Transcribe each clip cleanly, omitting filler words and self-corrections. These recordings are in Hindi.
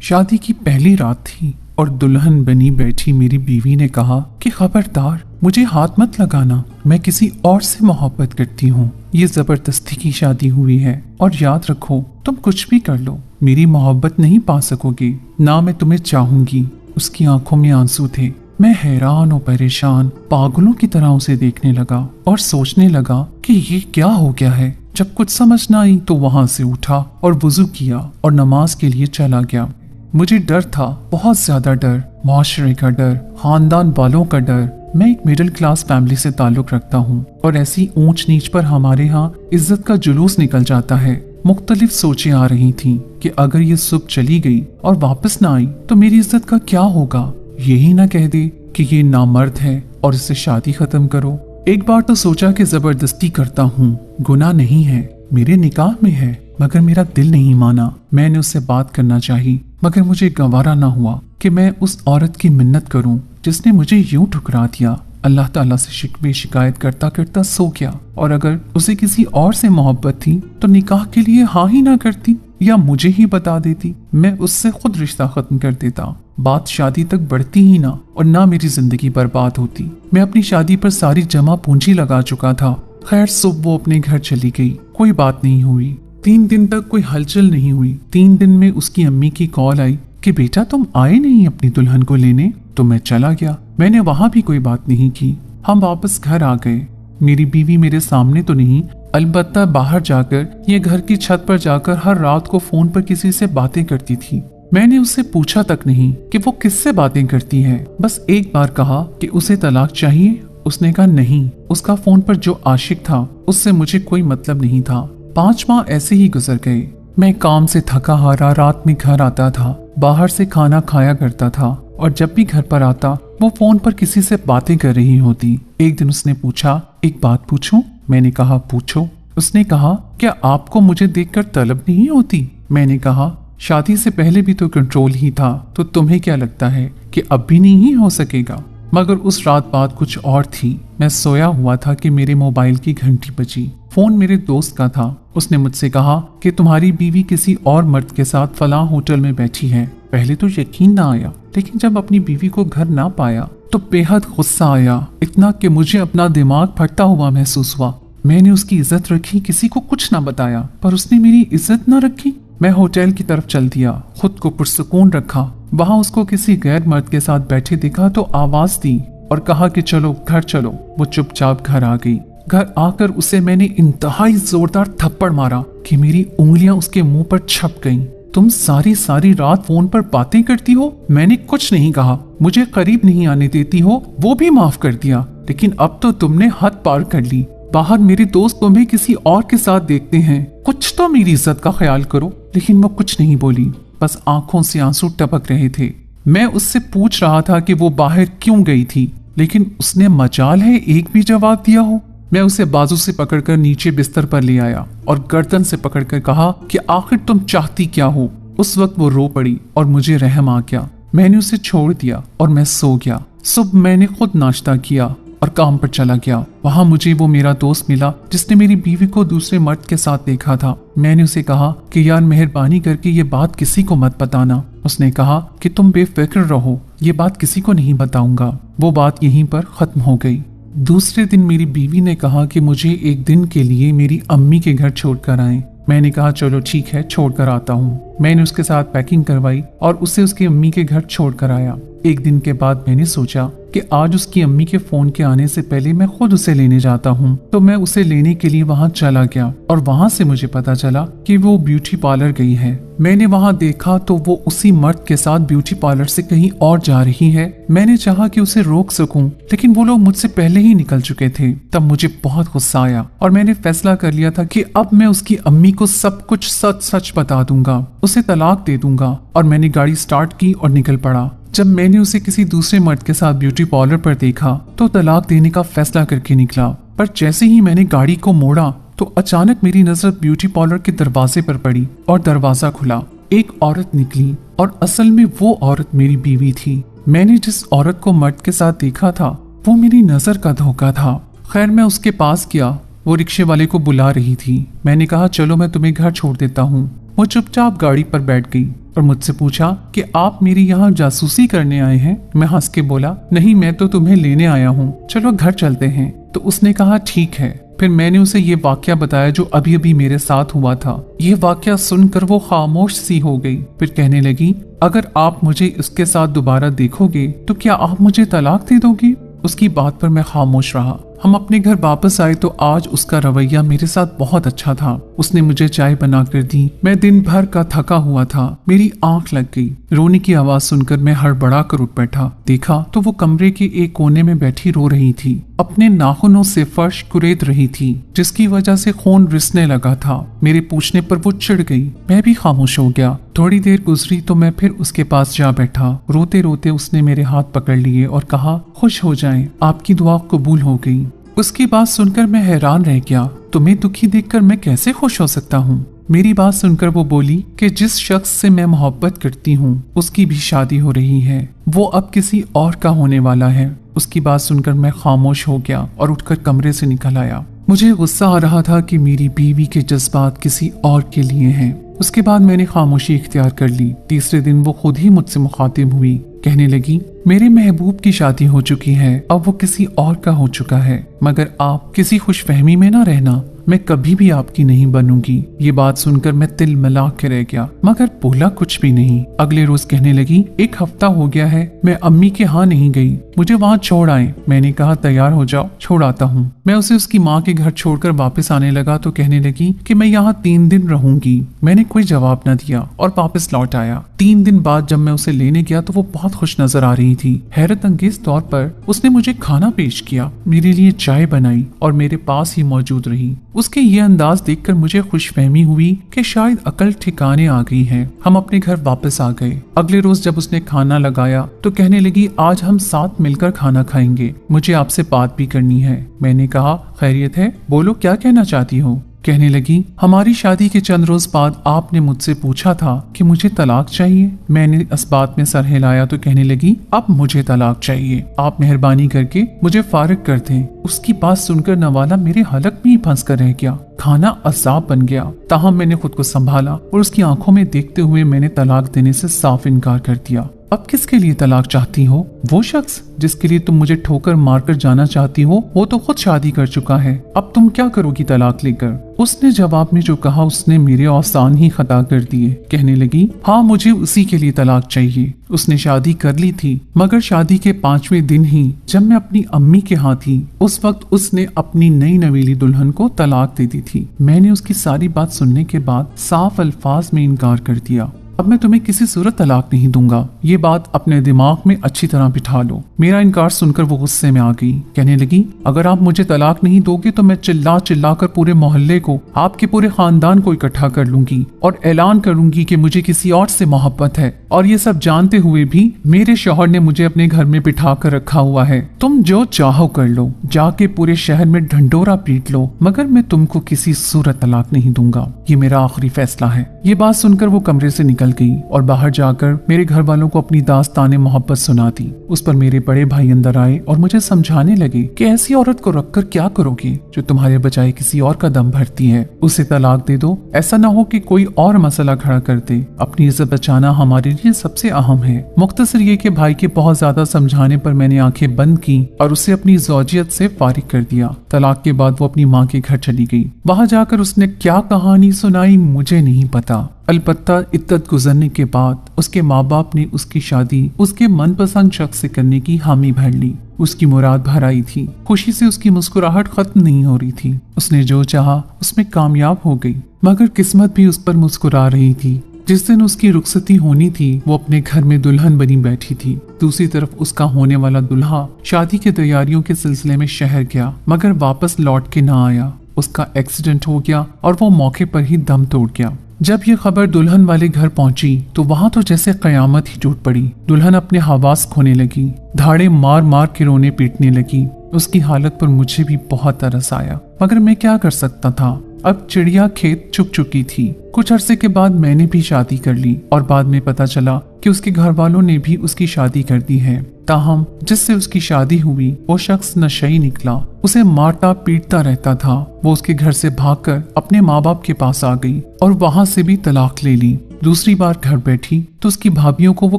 शादी की पहली रात थी और दुल्हन बनी बैठी मेरी बीवी ने कहा कि खबरदार, मुझे हाथ मत लगाना, मैं किसी और से मोहब्बत करती हूँ। ये जबरदस्ती की शादी हुई है और याद रखो, तुम कुछ भी कर लो, मेरी मोहब्बत नहीं पा सकोगे, ना मैं तुम्हें चाहूंगी। उसकी आंखों में आंसू थे। मैं हैरान और परेशान पागलों की तरह उसे देखने लगा और सोचने लगा कि ये क्या हो गया है। जब कुछ समझ न आई तो वहां से उठा और वुजू किया और नमाज के लिए चला गया। मुझे डर था, बहुत ज्यादा डर, माशरे का डर, खानदान वालों का डर। मैं एक मिडिल क्लास फैमिली से ताल्लुक रखता हूँ और ऐसी ऊंच नीच पर हमारे यहाँ इज्जत का जुलूस निकल जाता है। मुख्तलिफ सोचें आ रही थीं कि अगर ये सुबह चली गई और वापस ना आई तो मेरी इज्जत का क्या होगा। यही ना कह दे कि ये नामर्द है और इससे शादी खत्म करो। एक बार तो सोचा कि जबरदस्ती करता हूँ, गुनाह नहीं है, मेरे निकाह में है, मगर मेरा दिल नहीं माना। मैंने उससे बात करना चाही, मगर मुझे गवारा ना हुआ कि मैं उस औरत की मिन्नत करूं जिसने मुझे यूं ठुकरा दिया। अल्लाह ताला से शिकवे शिकायत करता करता सो गया। और अगर उसे किसी और से मोहब्बत थी तो निकाह के लिए हाँ ही ना करती या मुझे ही बता देती, मैं उससे खुद रिश्ता खत्म कर देता। बात शादी तक बढ़ती ही ना और ना मेरी जिंदगी बर्बाद होती। मैं अपनी शादी पर सारी जमा पूंजी लगा चुका था। खैर, सुबह वो अपने घर चली गई, कोई बात नहीं हुई। 3 दिन तक कोई हलचल नहीं हुई। 3 दिन में उसकी अम्मी की कॉल आई कि बेटा तुम आए नहीं अपनी दुल्हन को लेने, तो मैं चला गया। मैंने वहां भी कोई बात नहीं की। हम वापस घर आ गए। मेरी बीवी मेरे सामने तो नहीं, अलबत्ता बाहर जाकर ये घर की छत पर जाकर हर रात को फोन पर किसी से बातें करती थी। मैंने उससे पूछा तक नहीं कि वो किससे बातें करती है। बस एक बार कहा कि उसे तलाक चाहिए। उसने कहा नहीं, उसका फोन पर जो आशिक था उससे मुझे कोई मतलब नहीं था। 5 माह ऐसे ही गुजर गए। मैं काम से थका हारा रात में घर आता था, बाहर से खाना खाया करता था और जब भी घर पर आता वो फोन पर किसी से बातें कर रही होती। एक दिन उसने पूछा, एक बात पूछूं? मैंने कहा पूछो। उसने कहा, क्या आपको मुझे देखकर तलब नहीं होती? मैंने कहा, शादी से पहले भी तो कंट्रोल ही था, तो तुम्हें क्या लगता है कि अब भी नहीं हो सकेगा? मगर उस रात बात कुछ और थी। मैं सोया हुआ था कि मेरे मोबाइल की घंटी बजी। फोन मेरे दोस्त का था। उसने मुझसे कहा कि तुम्हारी बीवी किसी और मर्द के साथ फलां होटल में बैठी है। पहले तो यकीन ना आया, लेकिन जब अपनी बीवी को घर ना पाया तो बेहद गुस्सा आया, इतना कि मुझे अपना दिमाग फटता हुआ महसूस हुआ। मैंने उसकी इज्जत रखी, किसी को कुछ ना बताया, पर उसने मेरी इज्जत ना रखी। मैं होटल की तरफ चल दिया, खुद को पुरसुकून रखा। वहां उसको किसी गैर मर्द के साथ बैठे देखा तो आवाज दी और कहा कि चलो घर चलो। वो चुपचाप घर आ गई। घर आकर उसे मैंने इंतहाई जोरदार थप्पड़ मारा कि मेरी उंगलियां उसके मुंह पर छप गईं। तुम सारी सारी रात फोन पर बातें करती हो? मैंने कुछ नहीं कहा। मुझे करीब नहीं आने देती हो, वो भी माफ कर दिया, लेकिन अब तो तुमने हद पार कर ली। बाहर मेरे दोस्त तुम्हें किसी और के साथ देखते हैं, कुछ तो मेरी इज्जत का ख्याल करो। लेकिन वो कुछ नहीं बोली, बस आंखों से आंसू टपक रहे थे। मैं उससे पूछ रहा था कि वो बाहर क्यों गई थी, लेकिन उसने मजाल है एक भी जवाब दिया हो। मैं उसे बाजू से पकड़कर नीचे बिस्तर पर ले आया और गर्दन से पकड़कर कहा कि आखिर तुम चाहती क्या हो? उस वक्त वो रो पड़ी और मुझे रहम आ गया। मैंने उसे छोड़ दिया और मैं सो गया। सुबह मैंने खुद नाश्ता किया और काम पर चला गया। वहां मुझे वो मेरा दोस्त मिला जिसने मेरी बीवी को दूसरे मर्द के साथ देखा था। मैंने उसे कहा कि यार मेहरबानी करके ये बात किसी को मत बताना। उसने कहा कि तुम बेफिक्र रहो, ये बात किसी को नहीं बताऊंगा। वो बात यहीं पर खत्म हो गई। दूसरे दिन मेरी बीवी ने कहा कि मुझे एक दिन के लिए मेरी अम्मी के घर छोड़कर आए। मैंने कहा चलो ठीक है, छोड़कर आता हूँ। मैंने उसके साथ पैकिंग करवाई और उसे उसकी अम्मी के घर छोड़कर आया। एक दिन के बाद मैंने सोचा कि आज उसकी अम्मी के फोन के आने से पहले मैं खुद उसे लेने जाता हूँ। तो मैं उसे लेने के लिए वहाँ चला गया और वहाँ से मुझे पता चला कि वो ब्यूटी पार्लर गई है। मैंने वहाँ देखा तो वो उसी मर्द के साथ ब्यूटी पार्लर से कहीं और जा रही है। मैंने चाहा कि उसे रोक सकूं, लेकिन वो लोग मुझसे पहले ही निकल चुके थे। तब मुझे बहुत गुस्सा आया और मैंने फैसला कर लिया था कि अब मैं उसकी अम्मी को सब कुछ सच सच बता दूंगा, उसे तलाक दे दूंगा। और मैंने गाड़ी स्टार्ट की और निकल पड़ा। जब मैंने उसे किसी दूसरे मर्द के साथ ब्यूटी पार्लर पर देखा तो तलाक देने का फैसला करके निकला। पर जैसे ही मैंने गाड़ी को मोड़ा तो अचानक मेरी नजर ब्यूटी पार्लर के दरवाजे पर पड़ी और दरवाजा खुला। एक औरत निकली और असल में वो औरत मेरी बीवी थी। मैंने जिस औरत को मर्द के साथ देखा था वो मेरी नजर का धोखा था। खैर मैं उसके पास गया। वो रिक्शे वाले को बुला रही थी। मैंने कहा चलो मैं तुम्हें घर छोड़ देता हूँ। वो चुपचाप गाड़ी पर बैठ गई। और मुझसे पूछा कि आप मेरी यहाँ जासूसी करने आए हैं। मैं हंस के बोला, नहीं, मैं तो तुम्हें लेने आया हूँ, चलो घर चलते हैं। तो उसने कहा ठीक है। फिर मैंने उसे ये वाकया बताया जो अभी अभी मेरे साथ हुआ था। ये वाकया सुनकर वो खामोश सी हो गई। फिर कहने लगी, अगर आप मुझे इसके साथ दोबारा देखोगे तो क्या आप मुझे तलाक दे दोगे? उसकी बात पर मैं खामोश रहा। हम अपने घर वापस आए तो आज उसका रवैया मेरे साथ बहुत अच्छा था। उसने मुझे चाय बना कर दी। मैं दिन भर का थका हुआ था। मेरी आंख लग गई। रोने की आवाज सुनकर मैं हड़बड़ा कर उठ बैठा। देखा तो वो कमरे के एक कोने में बैठी रो रही थी। अपने नाखूनों से फर्श कुरेद रही थी, जिसकी वजह से खून रिसने लगा था। मेरे पूछने पर वो चिढ़ गई। मैं भी खामोश हो गया। थोड़ी देर गुजरी तो मैं फिर उसके पास जा बैठा। रोते रोते उसने मेरे हाथ पकड़ लिए और कहा, खुश हो जाएं, आपकी दुआ कबूल हो गई। उसकी बात सुनकर मैं हैरान रह गया। तुम्हें दुखी देखकर मैं कैसे खुश हो सकता हूँ? मेरी बात सुनकर वो बोली कि जिस शख्स से मैं मोहब्बत करती हूँ उसकी भी शादी हो रही है, वो अब किसी और का होने वाला है। उसकी बात सुनकर मैं खामोश हो गया और उठकर कमरे से निकल आया। मुझे गुस्सा आ रहा था कि मेरी बीवी के जज्बात किसी और के लिए हैं। उसके बाद मैंने खामोशी इख्तियार कर ली। तीसरे दिन वो खुद ही मुझसे मुखातिब हुई। कहने लगी, मेरे महबूब की शादी हो चुकी है, अब वो किसी और का हो चुका है, मगर आप किसी खुशफहमी में ना रहना, मैं कभी भी आपकी नहीं बनूंगी। ये बात सुनकर मैं तिल मिला के रह गया, मगर बोला कुछ भी नहीं। अगले रोज कहने लगी, एक हफ्ता हो गया है मैं अम्मी के यहाँ नहीं गई, मुझे वहाँ छोड़ आए। मैंने कहा, तैयार हो जाओ, छोड़ आता हूँ। मैं उसे उसकी माँ के घर छोड़कर वापस आने लगा तो कहने लगी कि मैं यहाँ 3 दिन रहूंगी। मैंने कोई जवाब न दिया और वापस लौट आया। 3 दिन बाद जब मैं उसे लेने गया तो वो बहुत खुश नजर आ रही थी। हैरत अंगेज तौर पर उसने मुझे खाना पेश किया, मेरे लिए चाय बनाई और मेरे पास ही मौजूद रही। उसके ये अंदाज देखकर मुझे खुशफहमी हुई कि शायद अकल ठिकाने आ गई है। हम अपने घर वापस आ गए। अगले रोज जब उसने खाना लगाया तो कहने लगी, आज हम साथ मिलकर खाना खाएंगे, मुझे आपसे बात भी करनी है। मैंने कहा, खैरियत है, बोलो क्या कहना चाहती हो? कहने लगी, हमारी शादी के चंद रोज बाद आपने मुझसे पूछा था कि मुझे तलाक चाहिए। मैंने इस बात में सर हिलाया तो कहने लगी, अब मुझे तलाक चाहिए, आप मेहरबानी करके मुझे फारिग कर दें। उसकी बात सुनकर नवाला मेरे हलक में ही फंस कर रह गया। खाना अजाब बन गया। ताहम मैंने खुद को संभाला और उसकी आंखों में देखते हुए मैंने तलाक देने से साफ इनकार कर दिया। अब किसके लिए तलाक चाहती हो? वो शख्स जिसके लिए तुम मुझे ठोकर मारकर जाना चाहती हो, वो तो खुद शादी कर चुका है, अब तुम क्या करोगी तलाक लेकर? उसने जवाब में जो कहा उसने मेरे औसान ही खता कर दिए। कहने लगी, हाँ, मुझे उसी के लिए तलाक चाहिए। उसने शादी कर ली थी, मगर शादी के 5वें दिन ही जब मैं अपनी अम्मी के यहाँ थी, उस वक्त उसने अपनी नई नवेली दुल्हन को तलाक दे दी थी। मैंने उसकी सारी बात सुनने के बाद साफ अल्फाज में इनकार कर दिया। अब मैं तुम्हें किसी सूरत तलाक नहीं दूंगा, ये बात अपने दिमाग में अच्छी तरह बिठा लो। मेरा इनकार सुनकर वो गुस्से में आ गई। कहने लगी, अगर आप मुझे तलाक नहीं दोगे तो मैं चिल्ला चिल्ला कर पूरे मोहल्ले को, आपके पूरे खानदान को इकट्ठा कर लूंगी और ऐलान करूंगी कि मुझे किसी और से मोहब्बत है, और ये सब जानते हुए भी मेरे शौहर ने मुझे अपने घर में बिठा कर रखा हुआ है। तुम जो चाहो कर लो, जाके पूरे शहर में ढंडोरा पीट लो, मगर मैं तुमको किसी सूरत तलाक नहीं दूंगा, ये मेरा आखिरी फैसला है। ये बात सुनकर वो कमरे से निकल गई और बाहर जाकर मेरे घर वालों को अपनी दास्ताने मोहब्बत सुना दी। उस पर मेरे बड़े भाई अंदर आए और मुझे समझाने लगे कि ऐसी औरत को रखकर क्या करोगे जो तुम्हारे बजाय किसी और का दम भरती है, उसे तलाक दे दो, ऐसा ना हो कि कोई और मसला खड़ा कर दे। अपनी इज्जत बचाना हमारे लिए सबसे अहम है। मुख्तसर ये कि भाई के बहुत ज्यादा समझाने पर मैंने आंखें बंद की और उसे अपनी ज़ौजियत से फारिग कर दिया। तलाक के बाद वो अपनी माँ के घर चली गई। वहां जाकर उसने क्या कहानी सुनाई मुझे नहीं पता, अलबत्ता इद्दत गुजरने के बाद उसके माँ बाप ने उसकी शादी उसके मनपसंद शख्स से करने की हामी भर ली। उसकी मुराद भर आई थी। खुशी से उसकी मुस्कुराहट खत्म नहीं हो रही थी। उसने जो चाहा उसमें कामयाब हो गई, मगर किस्मत भी उस पर मुस्कुरा रही थी। जिस दिन उसकी रुखसती होनी थी वो अपने घर में दुल्हन बनी बैठी थी। दूसरी तरफ उसका होने वाला दुल्हा शादी की तैयारियों के सिलसिले में शहर गया, मगर वापस लौट के ना आया। उसका एक्सीडेंट हो गया और वो मौके पर ही दम तोड़ गया। जब ये खबर दुल्हन वाले घर पहुंची तो वहां तो जैसे कयामत ही टूट पड़ी। दुल्हन अपने हवास खोने लगी, धाड़े मार मार के रोने पीटने लगी। उसकी हालत पर मुझे भी बहुत तरस आया, मगर मैं क्या कर सकता था। अब चिड़िया खेत चुग चुकी थी। कुछ अरसे के बाद मैंने भी शादी कर ली और बाद में पता चला कि उसके घर वालों ने भी उसकी शादी कर दी है। ताहम जिससे उसकी शादी हुई वो शख्स नशई निकला। उसे मारता पीटता रहता था वो उसके घर से भागकर अपने माँ बाप के पास आ गई और वहां से भी तलाक ले ली। दूसरी बार घर बैठी तो उसकी भाभियों को वो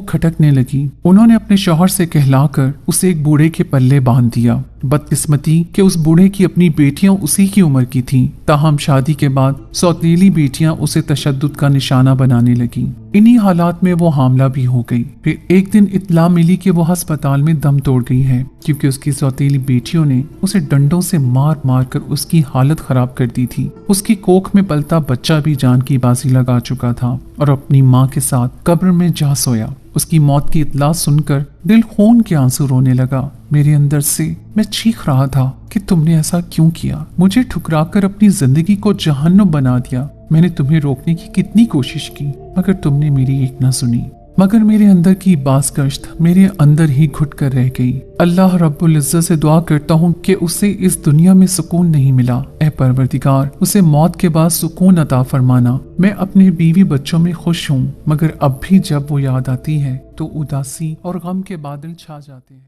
खटकने लगी। उन्होंने अपने शौहर से कहलाकर उसे एक बूढ़े के पल्ले बांध दिया। बदकिस्मती कि उस बूढ़े की अपनी बेटियां उसी की उम्र की थीं। ताहम शादी के बाद सौतेली बेटियां उसे तशद्दुद का निशाना बनाने लगीं। इन्हीं हालात में वो हामला भी हो गई। फिर एक दिन इत्तला मिली कि वो अस्पताल में दम तोड़ गई है, क्योंकि उसकी सौतेली बेटियों ने उसे डंडों से मार मार कर उसकी हालत खराब कर दी थी। उसकी कोख में पलता बच्चा भी जान की बाजी लगा चुका था और अपनी माँ के साथ कब्र में जा सोया। उसकी मौत की इत्तला सुनकर दिल खून के आंसू रोने लगा। मेरे अंदर से मैं चीख रहा था कि तुमने ऐसा क्यों किया, मुझे ठुकराकर अपनी जिंदगी को जहन्नुम बना दिया। मैंने तुम्हें रोकने की कितनी कोशिश की मगर तुमने मेरी एक ना सुनी। मगर मेरे अंदर की बाज़गश्त मेरे अंदर ही घुट कर रह गई। अल्लाह रब्बुल इज्जत से दुआ करता हूँ कि उसे इस दुनिया में सुकून नहीं मिला। ए परवरदिगार, उसे मौत के बाद सुकून अता फरमाना। मैं अपने बीवी बच्चों में खुश हूँ, मगर अब भी जब वो याद आती है तो उदासी और गम के बादल छा जाते हैं।